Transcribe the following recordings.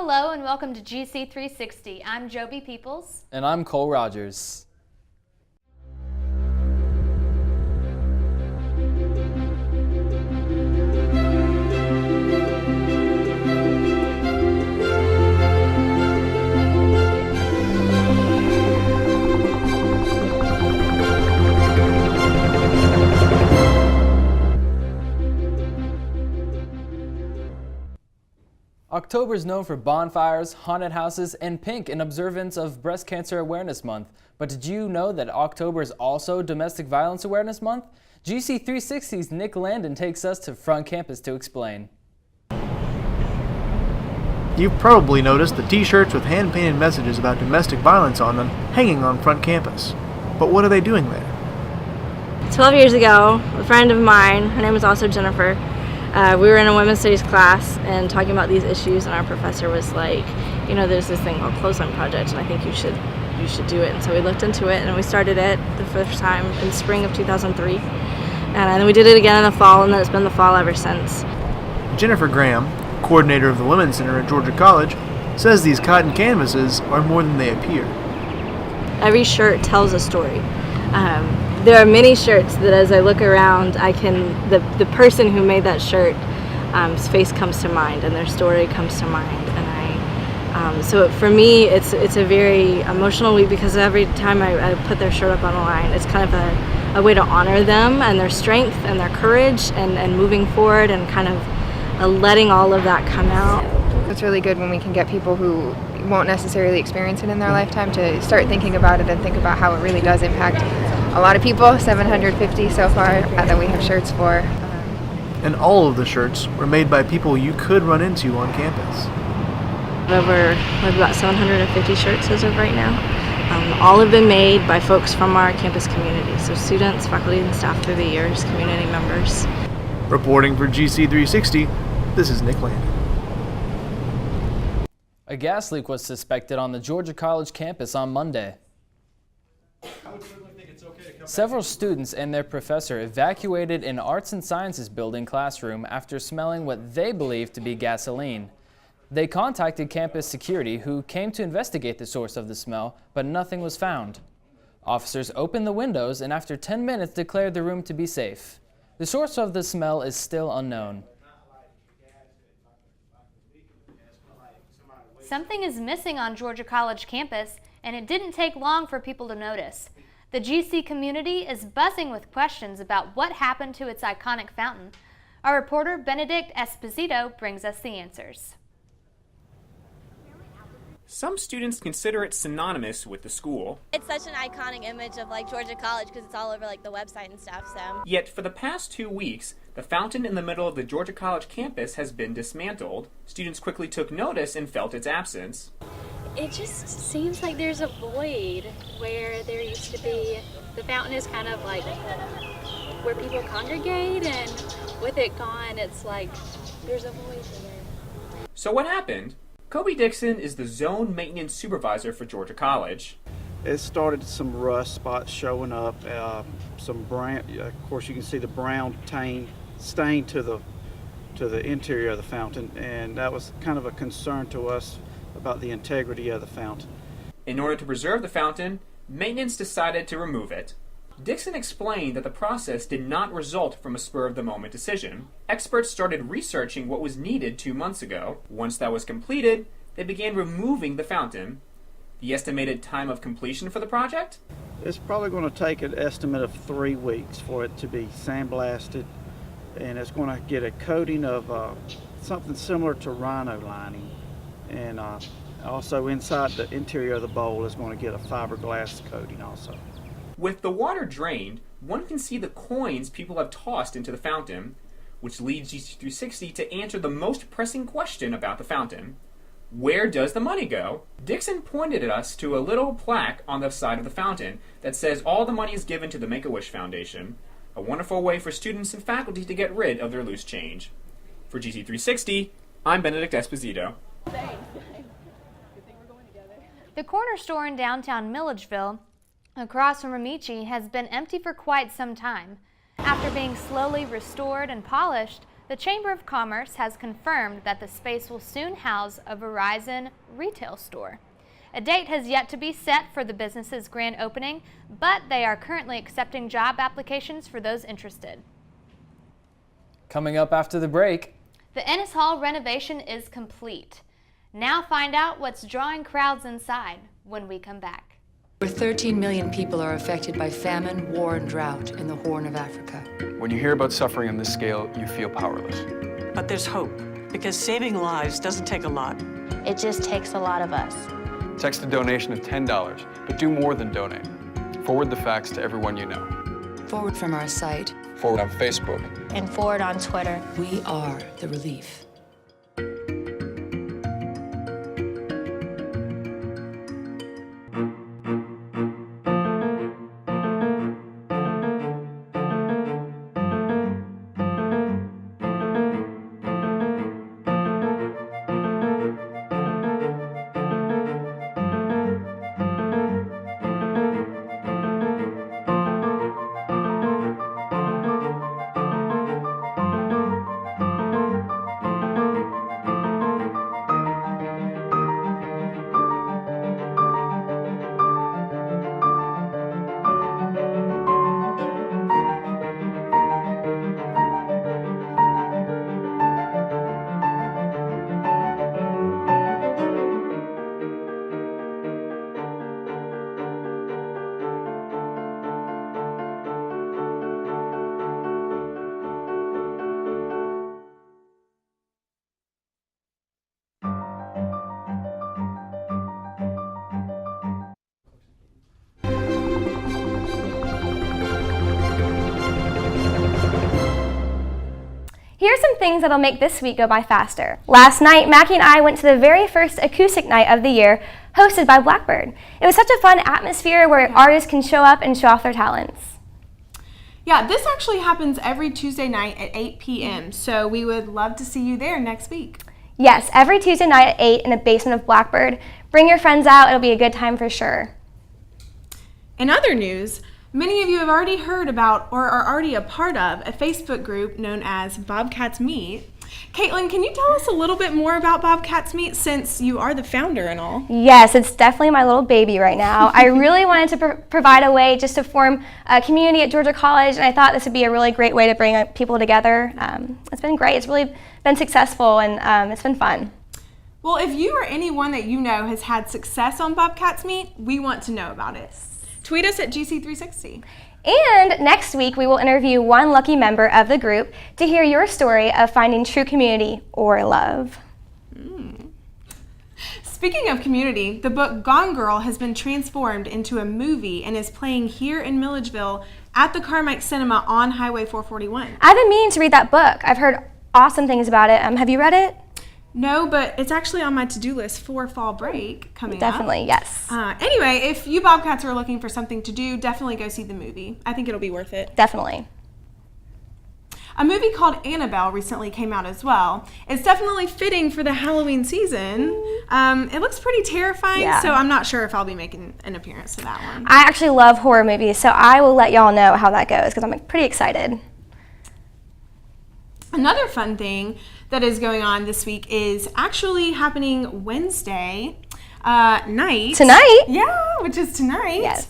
Hello and welcome to GC360. I'm Joby Peoples. And I'm Cole Rogers. October is known for bonfires, haunted houses, and pink in observance of Breast Cancer Awareness Month. But did you know that October is also Domestic Violence Awareness Month? GC360's Nick Landon takes us to front campus to explain. You've probably noticed the t-shirts with hand-painted messages about domestic violence on them hanging on front campus. But what are they doing there? 12 years ago, a friend of mine, her name is also Jennifer, we were in a women's studies class and talking about these issues, and our professor was like, you know, there's this thing called Clothesline Project, and I think you should do it. And so we looked into it, and we started it the first time in spring of 2003, and then we did it again in the fall, and then it's been the fall ever since. Jennifer Graham, coordinator of the Women's Center at Georgia College, says these cotton canvases are more than they appear. Every shirt tells a story. There are many shirts that as I look around, the person who made that shirt, his face comes to mind and their story comes to mind. And so for me, it's a very emotional week because every time I put their shirt up on the line, it's kind of a way to honor them and their strength and their courage and moving forward and kind of letting all of that come out. It's really good when we can get people who won't necessarily experience it in their lifetime to start thinking about it and think about how it really does impact a lot of people. 750 so far that we have shirts for. And all of the shirts were made by people you could run into on campus. We have about 750 shirts as of right now. All have been made by folks from our campus community, so students, faculty, and staff through the years, community members. Reporting for GC360, this is Nick Landon. A gas leak was suspected on the Georgia College campus on Monday. Several students and their professor evacuated an Arts and Sciences building classroom after smelling what they believed to be gasoline. They contacted campus security, who came to investigate the source of the smell, but nothing was found. Officers opened the windows and after 10 minutes declared the room to be safe. The source of the smell is still unknown. Something is missing on Georgia College campus, and it didn't take long for people to notice. The GC community is buzzing with questions about what happened to its iconic fountain. Our reporter Benedict Esposito brings us the answers. Some students consider it synonymous with the school. It's such an iconic image of Georgia College because it's all over the website and stuff. So. Yet for the past 2 weeks, the fountain in the middle of the Georgia College campus has been dismantled. Students quickly took notice and felt its absence. It just seems like there's a void where there used to be. The fountain is kind of where people congregate, and with it gone, it's there's a void there. So what happened? Kobe Dixon is the zone maintenance supervisor for Georgia College. It started some rust spots showing up, some brown. Of course, you can see the brown stain to the interior of the fountain, and that was kind of a concern to us about the integrity of the fountain. In order to preserve the fountain, maintenance decided to remove it. Dixon explained that the process did not result from a spur-of-the-moment decision. Experts started researching what was needed 2 months ago. Once that was completed, they began removing the fountain. The estimated time of completion for the project? It's probably going to take an estimate of 3 weeks for it to be sandblasted, and it's going to get a coating of something similar to rhino lining, and also inside the interior of the bowl is going to get a fiberglass coating also. With the water drained, one can see the coins people have tossed into the fountain, which leads GC360 to answer the most pressing question about the fountain. Where does the money go? Dixon pointed at us to a little plaque on the side of the fountain that says all the money is given to the Make-A-Wish Foundation, a wonderful way for students and faculty to get rid of their loose change. For GC360, I'm Benedict Esposito. The corner store in downtown Milledgeville, across from Amici, has been empty for quite some time. After being slowly restored and polished, The Chamber of Commerce has confirmed that the space will soon house a Verizon retail store. A date has yet to be set for the business's grand opening, but they are currently accepting job applications for those interested. Coming up after the break, the Ennis Hall renovation is complete. Now find out what's drawing crowds inside when we come back. Over 13 million people are affected by famine, war, and drought in the Horn of Africa. When you hear about suffering on this scale, you feel powerless. But there's hope, because saving lives doesn't take a lot. It just takes a lot of us. Text a donation of $10, but do more than donate. Forward the facts to everyone you know. Forward from our site. Forward on Facebook. And forward on Twitter. We are the relief. Here are some things that'll make this week go by faster. Last night, Mackie and I went to the very first acoustic night of the year, hosted by Blackbird. It was such a fun atmosphere where artists can show up and show off their talents. Yeah, this actually happens every Tuesday night at 8 p.m., so we would love to see you there next week. Yes, every Tuesday night at 8 in the basement of Blackbird. Bring your friends out, it'll be a good time for sure. In other news, many of you have already heard about or are already a part of a Facebook group known as Bobcats Meet. Caitlin, can you tell us a little bit more about Bobcats Meet since you are the founder and all? Yes, it's definitely my little baby right now. I really wanted to provide a way just to form a community at Georgia College, and I thought this would be a really great way to bring people together. It's been great. It's really been successful, and it's been fun. Well, if you or anyone that you know has had success on Bobcats Meet, we want to know about it. Tweet us at GC360. And next week, we will interview one lucky member of the group to hear your story of finding true community or love. Speaking of community, the book Gone Girl has been transformed into a movie and is playing here in Milledgeville at the Carmike Cinema on Highway 441. I've been meaning to read that book. I've heard awesome things about it. Have you read it? No, but it's actually on my to-do list for fall break coming Definitely, up. yes. Anyway, if you Bobcats are looking for something to do, definitely go see the movie. I think it'll be worth it. Definitely. A movie called Annabelle recently came out as well. It's definitely fitting for the Halloween season. It looks pretty terrifying, so I'm not sure if I'll be making an appearance to that one. I actually love horror movies, so I will let y'all know how that goes because I'm pretty excited. Another fun thing that is going on this week is actually happening Wednesday night. Tonight? Yeah, which is tonight. Yes.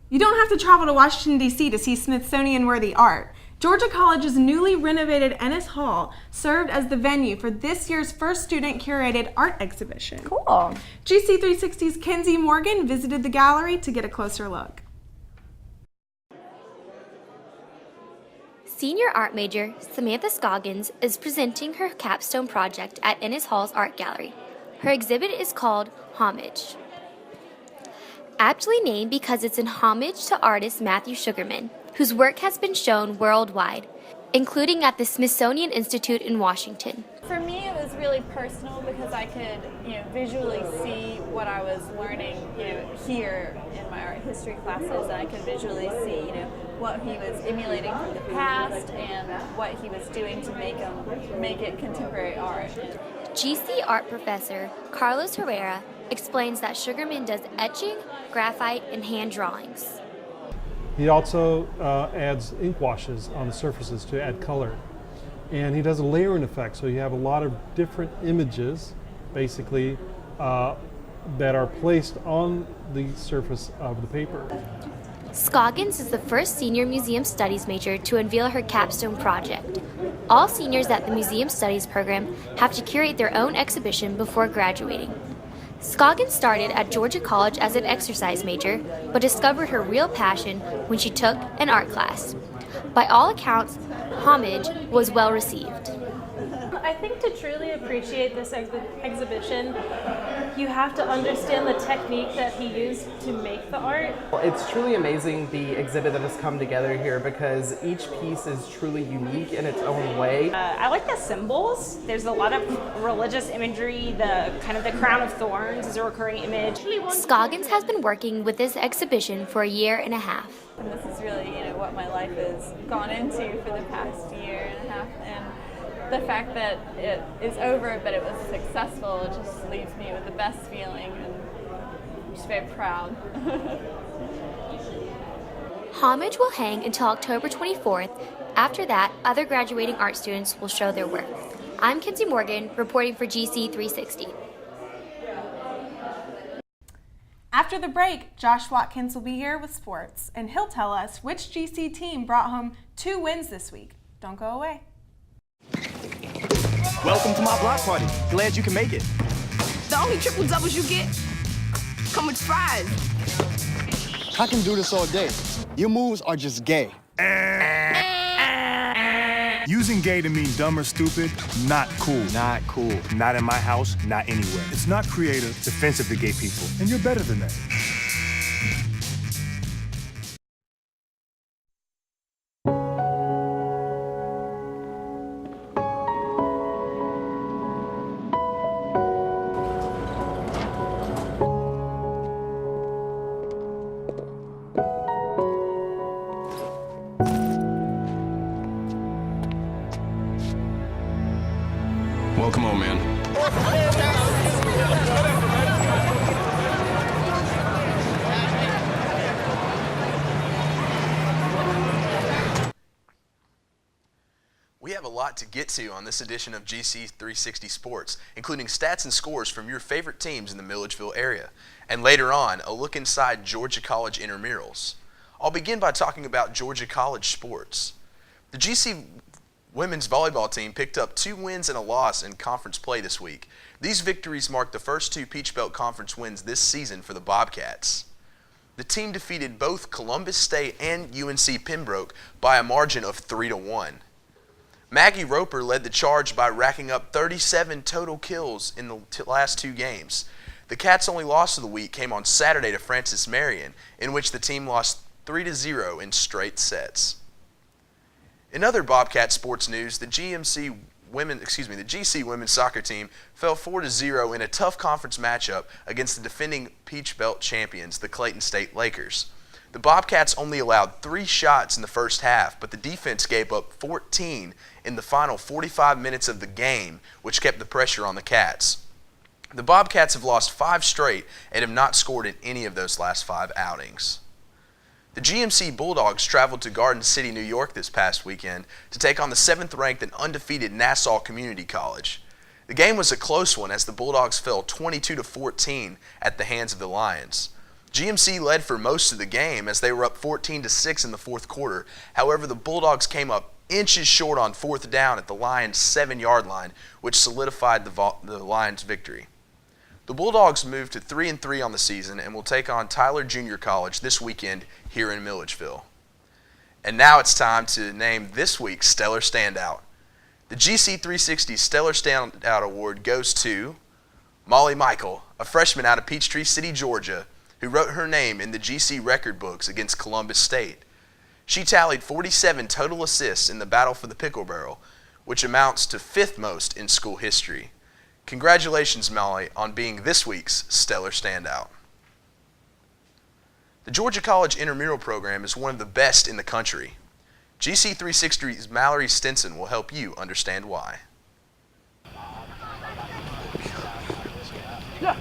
You don't have to travel to Washington, D.C. to see Smithsonian-worthy art. Georgia College's newly renovated Ennis Hall served as the venue for this year's first student-curated art exhibition. Cool. GC360's Kenzie Morgan visited the gallery to get a closer look. Senior art major Samantha Scoggins is presenting her capstone project at Ennis Hall's Art Gallery. Her exhibit is called Homage. Aptly named because it's in homage to artist Matthew Sugarman, whose work has been shown worldwide, including at the Smithsonian Institute in Washington. For me, it was really personal because I could, visually see what I was learning, here in my art history classes, and I could visually see, what he was emulating from the past and what he was doing to make it contemporary art. GC art professor Carlos Herrera explains that Sugarman does etching, graphite, and hand drawings. He also adds ink washes on the surfaces to add color. And he does a layering effect, so you have a lot of different images, basically, that are placed on the surface of the paper. Scoggins is the first senior museum studies major to unveil her capstone project. All seniors at the Museum Studies program have to curate their own exhibition before graduating. Scoggins started at Georgia College as an exercise major, but discovered her real passion when she took an art class. By all accounts, Homage was well received. I think to truly appreciate this exhibition, you have to understand the technique that he used to make the art. It's truly amazing, the exhibit that has come together here, because each piece is truly unique in its own way. I like the symbols. There's a lot of religious imagery. The kind of the crown of thorns is a recurring image. Scoggins has been working with this exhibition for a year and a half. And this is really, what my life has gone into for the past year and a half. And the fact that it is over, but it was successful, it just leaves me with the best feeling, and I'm just very proud. Homage will hang until October 24th. After that, other graduating art students will show their work. I'm Kinsey Morgan, reporting for GC360. After the break, Josh Watkins will be here with sports, and he'll tell us which GC team brought home 2 wins this week. Don't go away. Welcome to my block party. Glad you can make it. The only triple doubles you get come with fries. I can do this all day. Your moves are just gay. Using gay to mean dumb or stupid, not cool. Not cool. Not in my house, not anywhere. It's not creative, it's offensive to gay people, and you're better than that. Well, come on, man. We have a lot to get to on this edition of GC360 Sports, including stats and scores from your favorite teams in the Milledgeville area. And later on, a look inside Georgia College intramurals. I'll begin by talking about Georgia College sports. The GC women's volleyball team picked up 2 wins and a loss in conference play this week. These victories mark the first 2 Peach Belt Conference wins this season for the Bobcats. The team defeated both Columbus State and UNC Pembroke by a margin of 3-1. Maggie Roper led the charge by racking up 37 total kills in the last 2 games. The Cats' only loss of the week came on Saturday to Francis Marion, in which the team lost 3-0 in straight sets. In other Bobcat sports news, the GC women's soccer team fell 4-0 in a tough conference matchup against the defending Peach Belt champions, the Clayton State Lakers. The Bobcats only allowed 3 shots in the first half, but the defense gave up 14 in the final 45 minutes of the game, which kept the pressure on the Cats. The Bobcats have lost 5 straight and have not scored in any of those last 5 outings. The GMC Bulldogs traveled to Garden City, New York this past weekend to take on the 7th-ranked and undefeated Nassau Community College. The game was a close one as the Bulldogs fell 22-14 at the hands of the Lions. GMC led for most of the game as they were up 14-6 in the 4th quarter. However, the Bulldogs came up inches short on 4th down at the Lions' 7-yard line, which solidified the Lions' victory. The Bulldogs moved to 3-3 on the season and will take on Tyler Junior College this weekend here in Milledgeville. And now it's time to name this week's Stellar Standout. The GC360 Stellar Standout Award goes to Molly Michael, a freshman out of Peachtree City, Georgia, who wrote her name in the GC record books against Columbus State. She tallied 47 total assists in the battle for the pickle barrel, which amounts to 5th most in school history. Congratulations, Molly, on being this week's Stellar Standout. The Georgia College intramural program is one of the best in the country. GC360's Mallory Stinson will help you understand why. Yeah.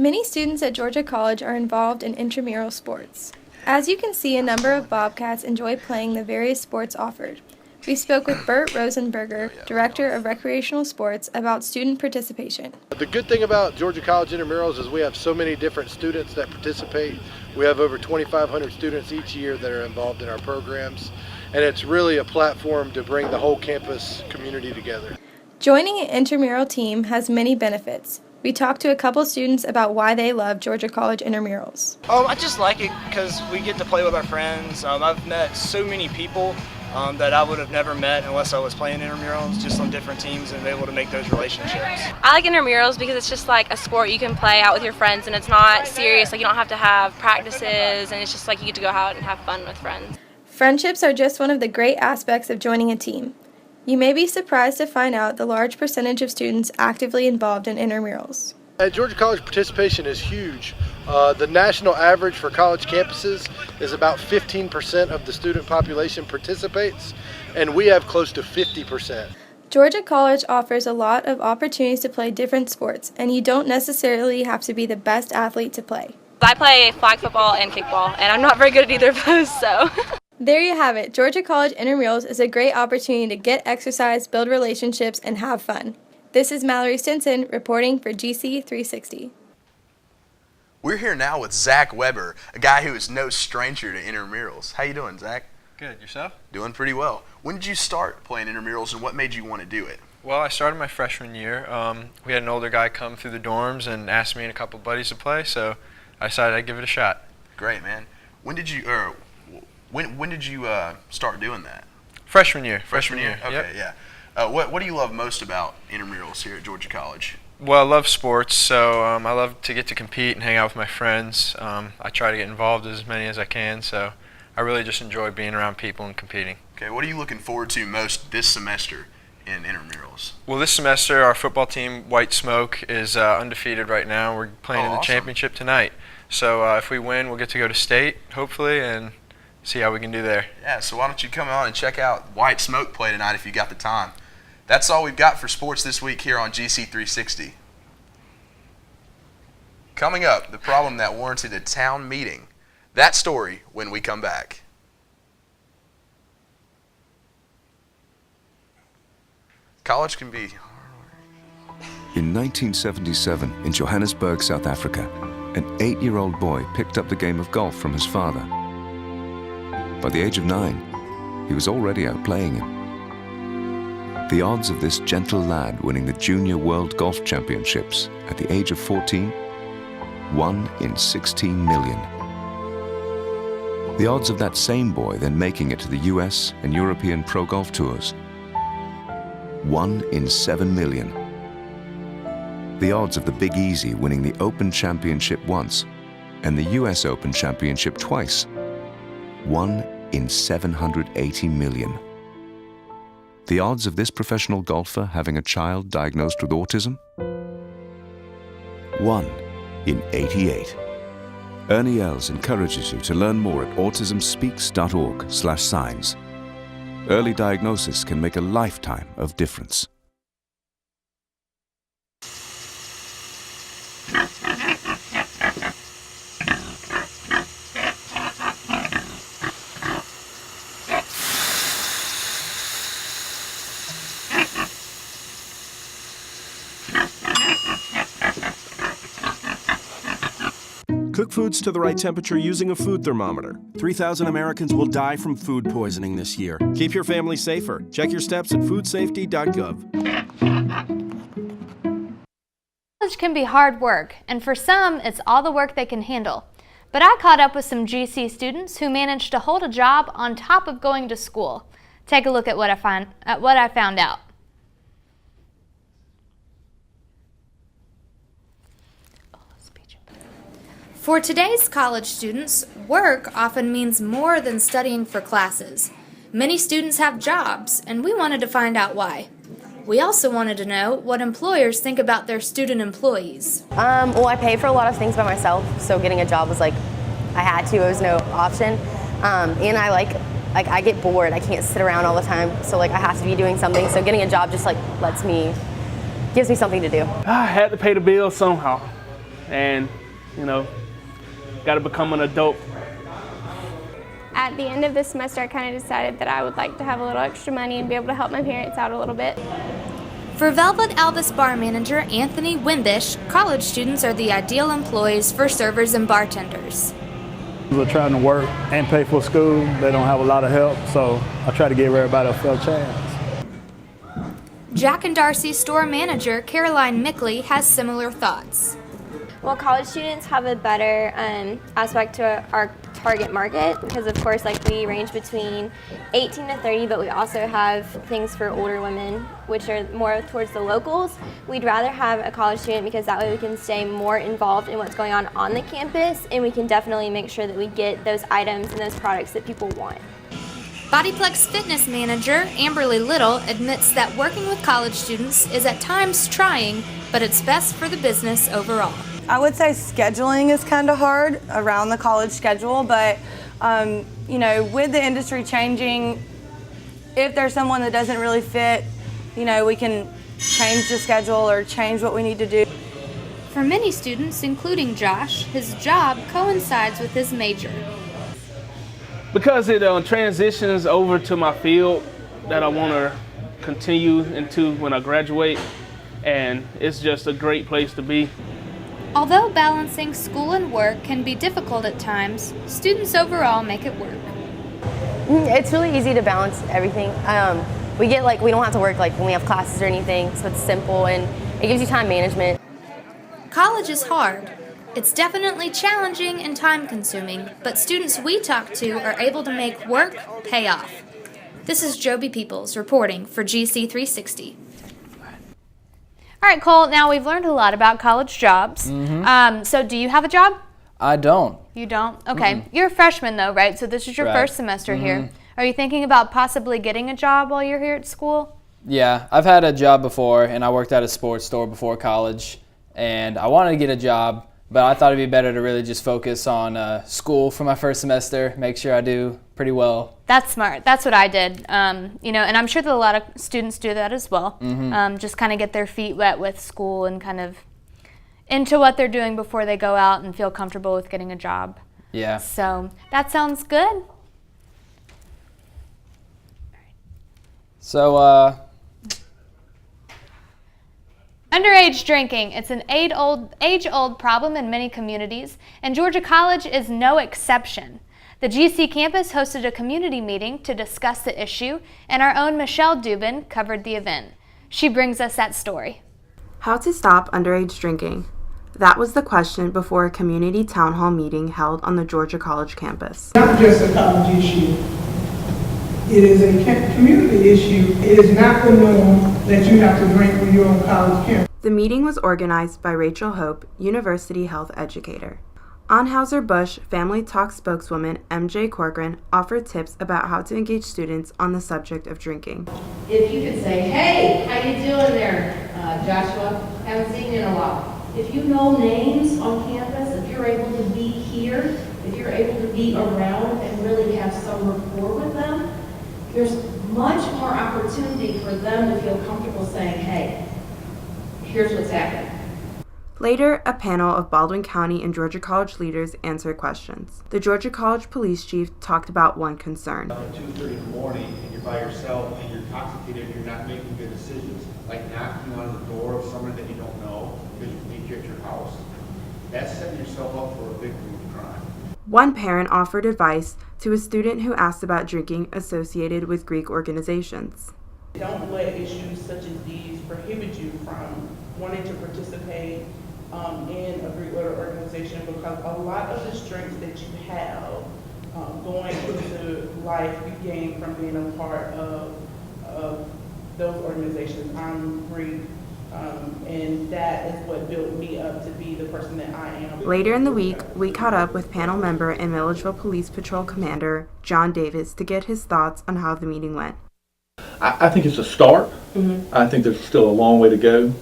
Many students at Georgia College are involved in intramural sports. As you can see, a number of Bobcats enjoy playing the various sports offered. We spoke with Bert Rosenberger, Director of Recreational Sports, about student participation. The good thing about Georgia College intramurals is we have so many different students that participate. We have over 2,500 students each year that are involved in our programs, and it's really a platform to bring the whole campus community together. Joining an intramural team has many benefits. We talked to a couple students about why they love Georgia College intramurals. I just like it because we get to play with our friends. I've met so many people that I would have never met unless I was playing intramurals, just on different teams, and be able to make those relationships. I like intramurals because it's just like a sport you can play out with your friends, and it's not serious. Like, you don't have to have practices, and it's just like you get to go out and have fun with friends. Friendships are just one of the great aspects of joining a team. You may be surprised to find out the large percentage of students actively involved in intramurals. At Georgia College, participation is huge. The national average for college campuses is about 15% of the student population participates, and we have close to 50%. Georgia College offers a lot of opportunities to play different sports, and you don't necessarily have to be the best athlete to play. I play flag football and kickball, and I'm not very good at either of those, so. There you have it. Georgia College intramurals is a great opportunity to get exercise, build relationships, and have fun. This is Mallory Stinson reporting for GC360. We're here now with Zach Weber, a guy who is no stranger to intramurals. How you doing, Zach? Good. Yourself? Doing pretty well. When did you start playing intramurals, and what made you want to do it? Well, I started my freshman year. We had an older guy come through the dorms and asked me and a couple buddies to play, so I decided I'd give it a shot. Great, man. When did you start doing that? Freshman year. Freshman year? Okay, yep. yeah. What do you love most about intramurals here at Georgia College? Well, I love sports, so I love to get to compete and hang out with my friends. I try to get involved as many as I can, so I really just enjoy being around people and competing. Okay, what are you looking forward to most this semester in intramurals? Well, this semester our football team, White Smoke, is undefeated right now. We're playing in the championship tonight. So if we win, we'll get to go to state, hopefully, and see how we can do there. Yeah, so why don't you come on and check out White Smoke play tonight if you got the time. That's all we've got for sports this week here on GC360. Coming up, the problem that warranted a town meeting. That story when we come back. College can be... In 1977, in Johannesburg, South Africa, an 8-year-old boy picked up the game of golf from his father. By the age of 9, he was already outplaying him. The odds of this gentle lad winning the Junior World Golf Championships at the age of 14, 1 in 16 million. The odds of that same boy then making it to the US and European Pro Golf Tours, 1 in 7 million. The odds of the Big Easy winning the Open Championship once and the US Open Championship twice, 1 in 780 million. The odds of this professional golfer having a child diagnosed with autism? 1 in 88. Ernie Els encourages you to learn more at autismspeaks.org/signs. Early diagnosis can make a lifetime of difference. Cook foods to the right temperature using a food thermometer. 3,000 Americans will die from food poisoning this year. Keep your family safer. Check your steps at foodsafety.gov. College can be hard work, and for some, it's all the work they can handle. But I caught up with some GC students who managed to hold a job on top of going to school. Take a look at what I found out. For today's college students, work often means more than studying for classes. Many students have jobs, and we wanted to find out why. We also wanted to know what employers think about their student employees. Well, I pay for a lot of things by myself, so getting a job was like, I had to, it was no option. And I get bored, I can't sit around all the time, so I have to be doing something, so getting a job just gives me something to do. I had to pay the bills somehow. and, you know, got to become an adult. At the end of the semester, I kind of decided that I would like to have a little extra money and be able to help my parents out a little bit. For Velvet Elvis bar manager Anthony Wimbish, college students are the ideal employees for servers and bartenders. We're trying to work and pay for school. They don't have a lot of help, so I try to give everybody a fair chance. Jack and Darcy store manager Caroline Mickley has similar thoughts. Well, college students have a better aspect to our target market because, of course, like we range between 18 to 30, but we also have things for older women, which are more towards the locals. We'd rather have a college student because that way we can stay more involved in what's going on the campus, and we can definitely make sure that we get those items and those products that people want. Bodyplex fitness manager Amberly Little admits that working with college students is at times trying, but it's best for the business overall. I would say scheduling is kind of hard around the college schedule, but you know, with the industry changing, if there's someone that doesn't really fit, you know, we can change the schedule or change what we need to do. For many students, including Josh, his job coincides with his major. Because it transitions over to my field that I want to continue into when I graduate, and it's just a great place to be. Although balancing school and work can be difficult at times, students overall make it work. It's really easy to balance everything. We don't have to work like when we have classes or anything, so it's simple and it gives you time management. College is hard. It's definitely challenging and time-consuming, but students we talk to are able to make work pay off. This is Joby Peoples reporting for GC360. All right, Cole, now we've learned a lot about college jobs. So do you have a job? I don't. You don't? Okay. You're a freshman, though, right? So this is your first semester here. Are you thinking about possibly getting a job while you're here at school? Yeah, I've had a job before, and I worked at a sports store before college, and I wanted to get a job, but I thought it'd be better to really just focus on school for my first semester, make sure I do pretty well. That's smart. That's what I did. You know, and I'm sure that a lot of students do that as well. Just kind of get their feet wet with school and kind of into what they're doing before they go out and feel comfortable with getting a job. Yeah. So that sounds good. So, underage drinking. It's an age-old problem in many communities, and Georgia College is no exception. The GC campus hosted a community meeting to discuss the issue, and our own Michelle Dubin covered the event. She brings us that story. How to stop underage drinking? That was the question before a community town hall meeting held on the Georgia College campus. Not just a college issue. It is a community issue. It is not the norm that you have to drink when you're on college campus. The meeting was organized by Rachel Hope, university health educator. Anheuser-Busch Family Talk spokeswoman MJ Corcoran offered tips about how to engage students on the subject of drinking. If you could say, hey, how you doing there, Joshua? Haven't seen you in a while. If you know names on campus, if you're able to be here, if you're able to be around and really have some rapport with them, there's much more opportunity for them to feel comfortable saying, hey, here's what's happening. Later, a panel of Baldwin County and Georgia College leaders answered questions. The Georgia College police chief talked about one concern. At 2:30 in the morning and you're by yourself and you're intoxicated, you're not making good decisions, like knocking on the door of someone that you don't know because you meet you at your house. That's setting yourself up for a big crime. One parent offered advice to a student who asked about drinking associated with Greek organizations. Don't let issues such as these prohibit you from wanting to participate in a Greek letter organization, because a lot of the strengths that you have going into life you gain from being a part of those organizations. I'm Greek, and that is what built me up to be the person that I am. Later in the week, we caught up with panel member and Milledgeville Police Patrol Commander John Davis to get his thoughts on how the meeting went. I think it's a start. I think there's still a long way to go.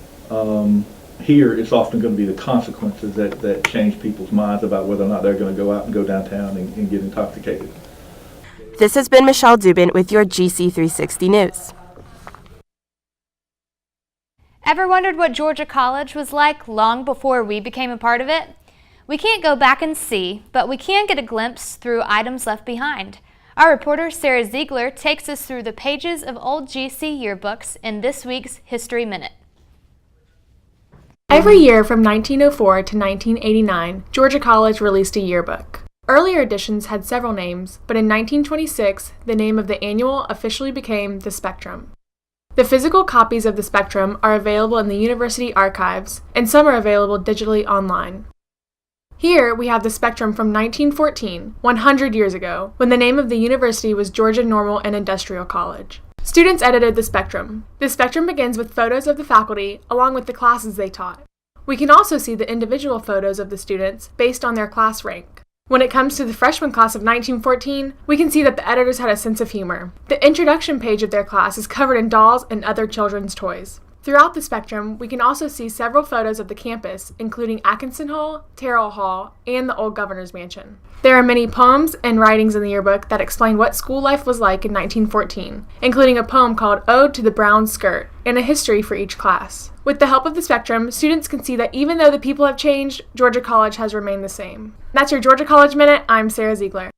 Here, it's often going to be the consequences that change people's minds about whether or not they're going to go out and go downtown and get intoxicated. This has been Michelle Dubin with your GC360 News. Ever wondered what Georgia College was like long before we became a part of it? We can't go back and see, but we can get a glimpse through items left behind. Our reporter Sarah Ziegler takes us through the pages of old GC yearbooks in this week's History Minute. Every year from 1904 to 1989, Georgia College released a yearbook. Earlier editions had several names, but in 1926, the name of the annual officially became the Spectrum. The physical copies of the Spectrum are available in the university archives, and some are available digitally online. Here we have the Spectrum from 1914, 100 years ago, when the name of the university was Georgia Normal and Industrial College. Students edited the Spectrum. The Spectrum begins with photos of the faculty, along with the classes they taught. We can also see the individual photos of the students based on their class rank. When it comes to the freshman class of 1914, we can see that the editors had a sense of humor. The introduction page of their class is covered in dolls and other children's toys. Throughout the Spectrum, we can also see several photos of the campus, including Atkinson Hall, Terrell Hall, and the old Governor's Mansion. There are many poems and writings in the yearbook that explain what school life was like in 1914, including a poem called Ode to the Brown Skirt, and a history for each class. With the help of the Spectrum, students can see that even though the people have changed, Georgia College has remained the same. That's your Georgia College Minute. I'm Sarah Ziegler.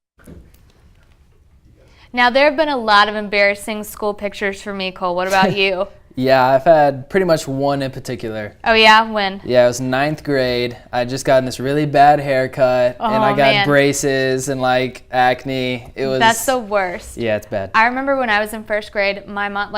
Now, there have been a lot of embarrassing school pictures for me, Cole. What about you? Yeah, I've had pretty much one in particular. Oh yeah, when? Yeah, it was 9th grade. I had just gotten this really bad haircut, and I got braces and like acne. That's the worst. Yeah, it's bad. I remember when I was in 1st grade, my mom,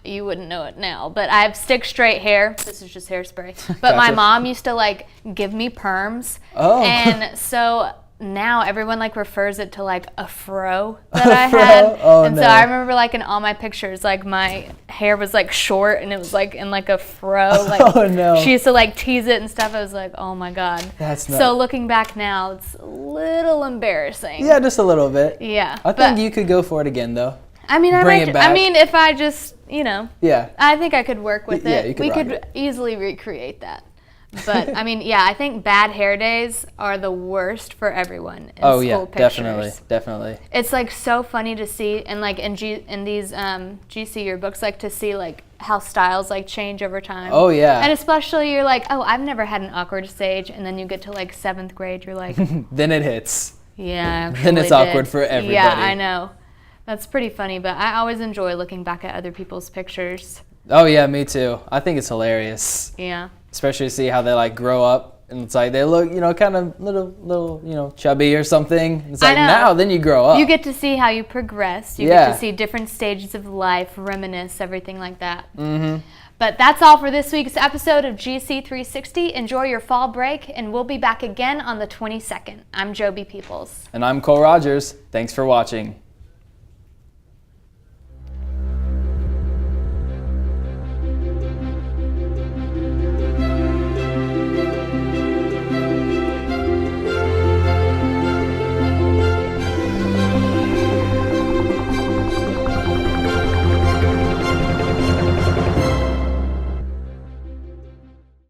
you wouldn't know it now, but I have stick straight hair. This is just hairspray. But my mom used to give me perms. Oh. And so now everyone refers it to a fro that I had. Oh, and so I remember in all my pictures, my hair was short and it was in a fro. Oh no. She used to tease it and stuff. I was like, oh my God. That's not. So looking back now, it's a little embarrassing. Yeah, just a little bit. Yeah. I think you could go for it again though. I mean, if I just, Yeah. I think I could work with Yeah, it. you could We rock could it. easily recreate that. But I think bad hair days are the worst for everyone in school pictures. Definitely. It's so funny to see, and in these GC yearbooks, to see how styles change over time. Oh yeah. And especially you're oh, I've never had an awkward stage, and then you get to 7th grade, you're like, Then it hits. yeah. I Then it's actually awkward did. for everybody. Yeah, I know. That's pretty funny, but I always enjoy looking back at other people's pictures. Oh yeah, me too. I think it's hilarious. Yeah. Especially to see how they grow up and it's they look, kind of little, chubby or something. It's now then you grow up. You get to see how you progress. You get to see different stages of life, reminisce, everything like that. Mm-hmm. But that's all for this week's episode of GC360. Enjoy your fall break, and we'll be back again on the 22nd. I'm Joby Peoples. And I'm Cole Rogers. Thanks for watching.